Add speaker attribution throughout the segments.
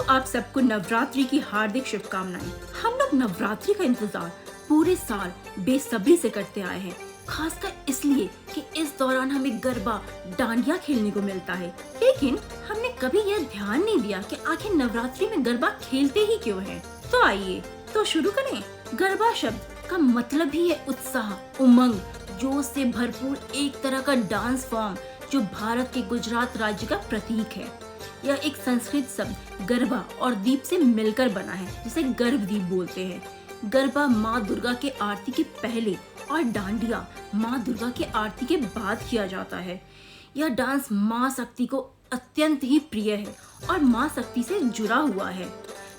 Speaker 1: आप सबको नवरात्रि की हार्दिक शुभकामनाएं। हम लोग नवरात्रि का इंतजार पूरे साल बेसब्री से करते आए हैं, खासकर इसलिए कि इस दौरान हमें गरबा डांडिया खेलने को मिलता है। लेकिन हमने कभी यह ध्यान नहीं दिया कि आखिर नवरात्रि में गरबा खेलते ही क्यों हैं। तो आइए तो शुरू करें। गरबा शब्द का मतलब ही है उत्साह, उमंग, जोश से भरपूर एक तरह का डांस फॉर्म जो भारत के गुजरात राज्य का प्रतीक है। यह एक संस्कृत शब्द गरबा और दीप से मिलकर बना है, जिसे गर्भदीप बोलते हैं। गरबा माँ दुर्गा के आरती के पहले और डांडिया माँ दुर्गा के आरती के बाद किया जाता है। यह डांस माँ शक्ति को अत्यंत ही प्रिय है और माँ शक्ति से जुड़ा हुआ है।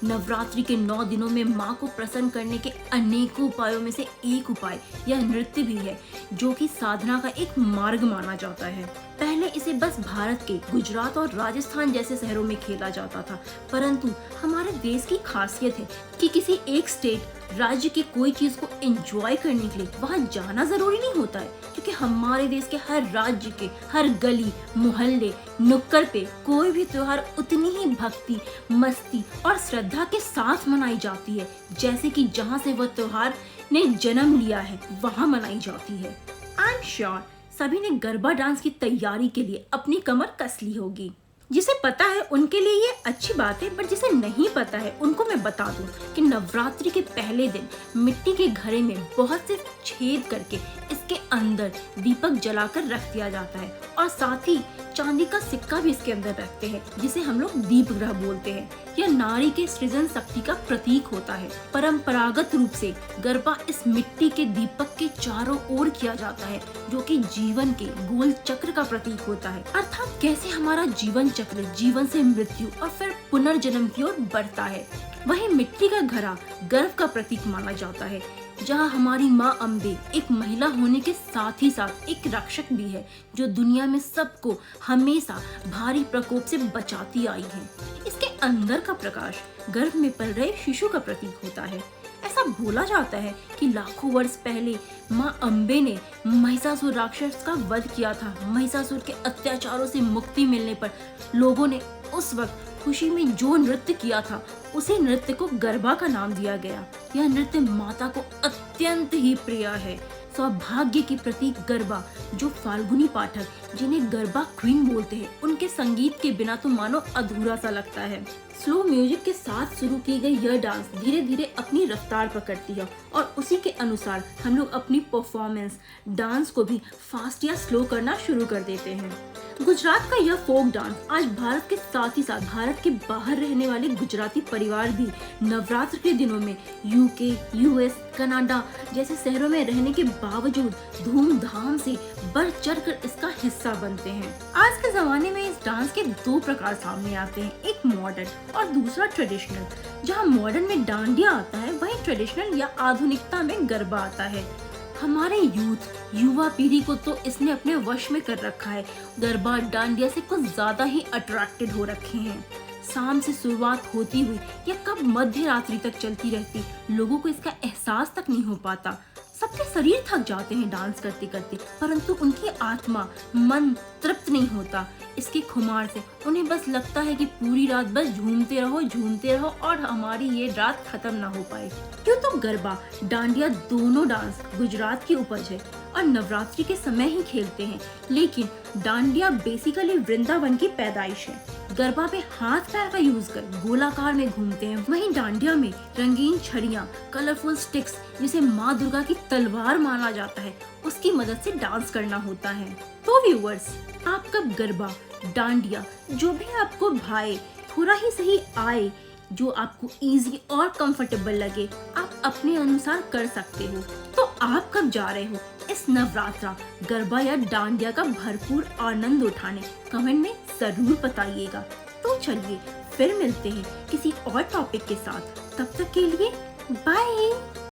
Speaker 1: नवरात्रि के 9 दिनों में माँ को प्रसन्न करने के अनेकों उपायों में से एक उपाय यह नृत्य भी है, जो कि साधना का एक मार्ग माना जाता है। पहले इसे बस भारत के गुजरात और राजस्थान जैसे शहरों में खेला जाता था, परंतु हमारे देश की खासियत है कि किसी एक स्टेट राज्य की कोई चीज को एंजॉय करने के लिए वहाँ जाना जरूरी नहीं होता है, क्योंकि हमारे देश के हर राज्य के हर गली मोहल्ले नुक्कड़ पे कोई भी त्योहार उतनी ही भक्ति, मस्ती और श्रद्धा के साथ मनाई जाती है, जैसे कि जहाँ से वह त्योहार ने जन्म लिया है वहाँ मनाई जाती है। आई एम श्योर सभी ने गरबा डांस की तैयारी के लिए अपनी कमर कस ली होगी। जिसे पता है उनके लिए ये अच्छी बात है, बट जिसे नहीं पता है उनको मैं बता दूं कि नवरात्रि के पहले दिन मिट्टी के घड़े में बहुत से छेद करके इसके अंदर दीपक जलाकर रख दिया जाता है और साथ ही चांदी का सिक्का भी इसके अंदर रखते हैं, जिसे हम लोग दीप ग्रह बोलते हैं। यह नारी के सृजन शक्ति का प्रतीक होता है। परंपरागत रूप से गरबा इस मिट्टी के दीपक के चारों ओर किया जाता है, जो कि जीवन के गोल चक्र का प्रतीक होता है, अर्थात कैसे हमारा जीवन चक्र जीवन से मृत्यु और फिर पुनर्जन्म की ओर बढ़ता है। वहीं मिट्टी का घड़ा गर्भ का प्रतीक माना जाता है, जहाँ हमारी माँ अम्बे एक महिला होने के साथ ही साथ एक रक्षक भी है, जो दुनिया में सबको हमेशा भारी प्रकोप से बचाती आई है। इसके अंदर का प्रकाश गर्भ में पल रहे शिशु का प्रतीक होता है। ऐसा बोला जाता है कि लाखों वर्ष पहले माँ अम्बे ने महिषासुर राक्षस का वध किया था। महिषासुर के अत्याचारों से मुक्ति मिलने पर लोगों ने उस वक्त खुशी में जो नृत्य किया था, उसी नृत्य को गरबा का नाम दिया गया। यह नृत्य माता को अत्यंत ही प्रिय है। सौभाग्य की प्रतीक गरबा, जो फाल्गुनी पाठक जिन्हें गरबा क्वीन बोलते हैं, उनके संगीत के बिना तो मानो अधूरा सा लगता है। स्लो म्यूजिक के साथ शुरू की गई यह डांस धीरे धीरे अपनी रफ्तार पकड़ती है और उसी के अनुसार हम लोग अपनी परफॉर्मेंस डांस को भी फास्ट या स्लो करना शुरू कर देते हैं। गुजरात का यह फोक डांस आज भारत के साथ ही साथ भारत के बाहर रहने वाले गुजराती परिवार भी नवरात्र के दिनों में यूके, यूएस, कनाडा जैसे शहरों में रहने के बावजूद धूमधाम से बढ़ चढ़ कर इसका हिस्सा बनते हैं। आज के जमाने में इस डांस के 2 प्रकार सामने आते हैं, एक मॉडर्न और दूसरा ट्रेडिशनल। जहाँ मॉडर्न में डांडिया आता है, वहीं ट्रेडिशनल या आधुनिकता में गरबा आता है। हमारे युवा पीढ़ी को तो इसने अपने वश में कर रखा है। गरबा डांडिया से कुछ ज्यादा ही अट्रैक्टेड हो रखे हैं। शाम से शुरुआत होती हुई या कब मध्य रात्रि तक चलती रहती, लोगों को इसका एहसास तक नहीं हो पाता। सबके शरीर थक जाते हैं डांस करते करते, परंतु उनकी आत्मा मन तृप्त नहीं होता इसके खुमार से। उन्हें बस लगता है कि पूरी रात बस झूमते रहो और हमारी ये रात खत्म ना हो पाए। क्यों तो गरबा डांडिया दोनों डांस गुजरात की उपज है और नवरात्रि के समय ही खेलते हैं, लेकिन डांडिया बेसिकली वृंदावन की पैदाइश है। गरबा में हाथ पैर का यूज कर गोलाकार में घूमते हैं, वहीं डांडिया में रंगीन छड़ियां, कलरफुल स्टिक्स, जिसे माँ दुर्गा की तलवार माना जाता है, उसकी मदद से डांस करना होता है। तो व्यूअर्स, आपका गरबा डांडिया जो भी आपको भाए, थोड़ा ही सही आए, जो आपको इजी और कंफर्टेबल लगे, आप अपने अनुसार कर सकते हो। तो आप कब जा रहे हो इस नवरात्रा गरबा या डांडिया का भरपूर आनंद उठाने? कमेंट में जरूर बताइएगा। तो चलिए फिर मिलते हैं किसी और टॉपिक के साथ। तब तक के लिए बाय।